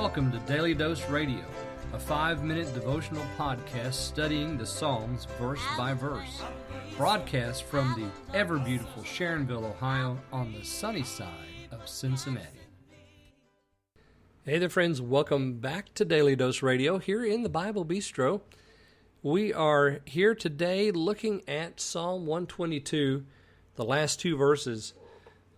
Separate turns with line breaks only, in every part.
welcome to Daily Dose Radio, a 5-minute devotional podcast studying the Psalms verse by verse, broadcast from the ever-beautiful Sharonville, Ohio, on the sunny side of Cincinnati. Hey there, friends. Welcome back to Daily Dose Radio here in the Bible Bistro. We are here today looking at Psalm 122, the last two verses.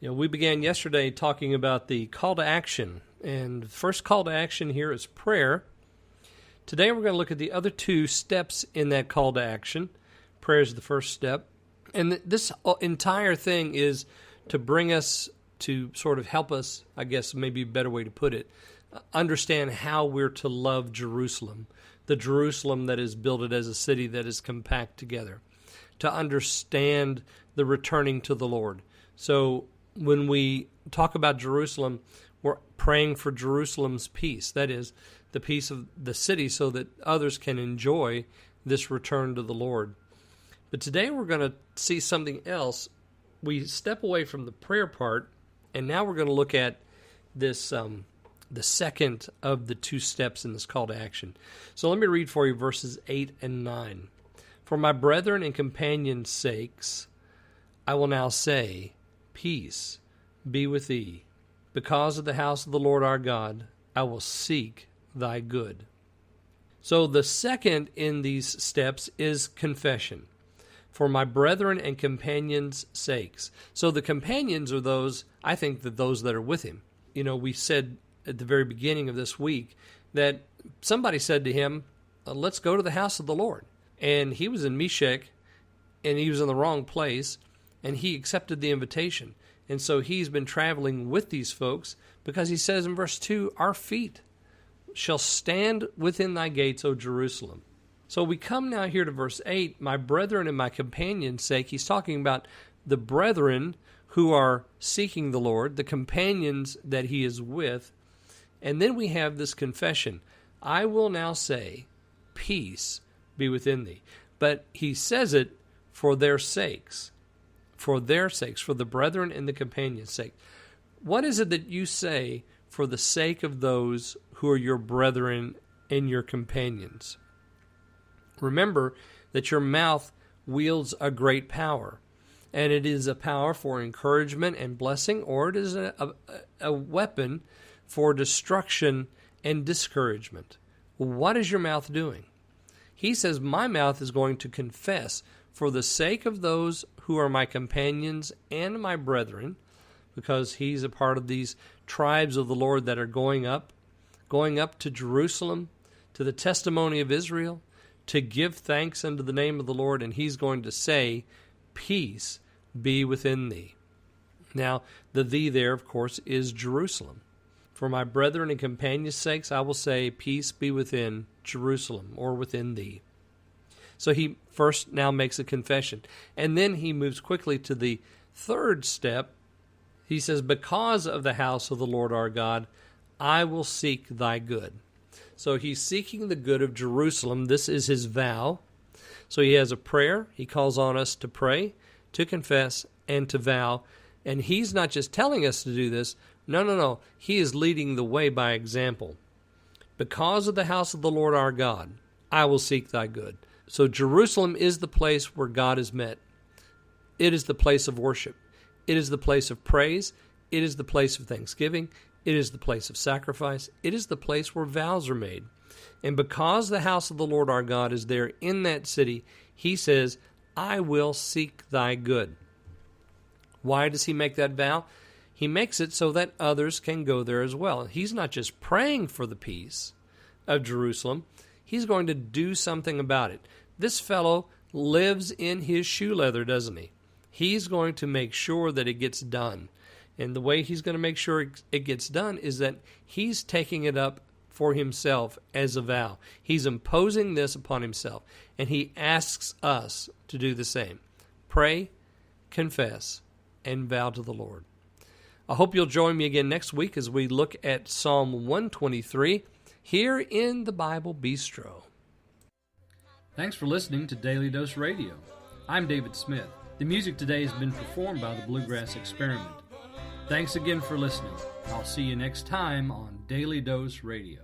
We began yesterday talking about the call to action, and the first call to action here is prayer. Today we're going to look at the other two steps in that call to action. Prayer is the first step, and this entire thing is to bring us to sort of help us, I guess maybe a better way to put it, understand how we're to love Jerusalem, the Jerusalem that is built as a city that is compact together, to understand the returning to the Lord. So when we talk about Jerusalem, we're praying for Jerusalem's peace. That is, the peace of the city so that others can enjoy this return to the Lord. But today we're going to see something else. We step away from the prayer part, and now we're going to look at this, the second of the two steps in this call to action. So let me read for you verses 8 and 9. For my brethren and companions' sakes, I will now say, peace be with thee. Because of the house of the Lord our God, I will seek thy good. So the second in these steps is confession. For my brethren and companions' sakes. So the companions are those, I think, those that are with him. We said at the very beginning of this week that somebody said to him, let's go to the house of the Lord. And he was in Meshach, and he was in the wrong place, and he accepted the invitation. And so he's been traveling with these folks because he says in verse 2, our feet shall stand within thy gates, O Jerusalem. So we come now here to verse 8, my brethren and my companions' sake. He's talking about the brethren who are seeking the Lord, the companions that he is with. And then we have this confession, I will now say, peace be within thee. But he says it for their sakes. For their sakes, for the brethren and the companions' sake. What is it that you say for the sake of those who are your brethren and your companions? Remember that your mouth wields a great power, and it is a power for encouragement and blessing, or it is a weapon for destruction and discouragement. What is your mouth doing? He says, my mouth is going to confess for the sake of those who are my companions and my brethren, because he's a part of these tribes of the Lord that are going up to Jerusalem, to the testimony of Israel, to give thanks unto the name of the Lord, and he's going to say, peace be within thee. Now, the thee there, of course, is Jerusalem. For my brethren and companions' sakes, I will say, peace be within Jerusalem, or within thee. So he first now makes a confession. And then he moves quickly to the third step. He says, because of the house of the Lord our God, I will seek thy good. So he's seeking the good of Jerusalem. This is his vow. So he has a prayer. He calls on us to pray, to confess, and to vow. And he's not just telling us to do this. No. He is leading the way by example. Because of the house of the Lord our God, I will seek thy good. So Jerusalem is the place where God is met. It is the place of worship. It is the place of praise. It is the place of thanksgiving. It is the place of sacrifice. It is the place where vows are made. And because the house of the Lord our God is there in that city, he says, I will seek thy good. Why does he make that vow? He makes it so that others can go there as well. He's not just praying for the peace of Jerusalem. He's going to do something about it. This fellow lives in his shoe leather, doesn't he? He's going to make sure that it gets done. And the way he's going to make sure it gets done is that he's taking it up for himself as a vow. He's imposing this upon himself. And he asks us to do the same. Pray, confess, and vow to the Lord. I hope you'll join me again next week as we look at Psalm 123 here in the Bible Bistro. Thanks for listening to Daily Dose Radio. I'm David Smith. The music today has been performed by the Bluegrass Experiment. Thanks again for listening. I'll see you next time on Daily Dose Radio.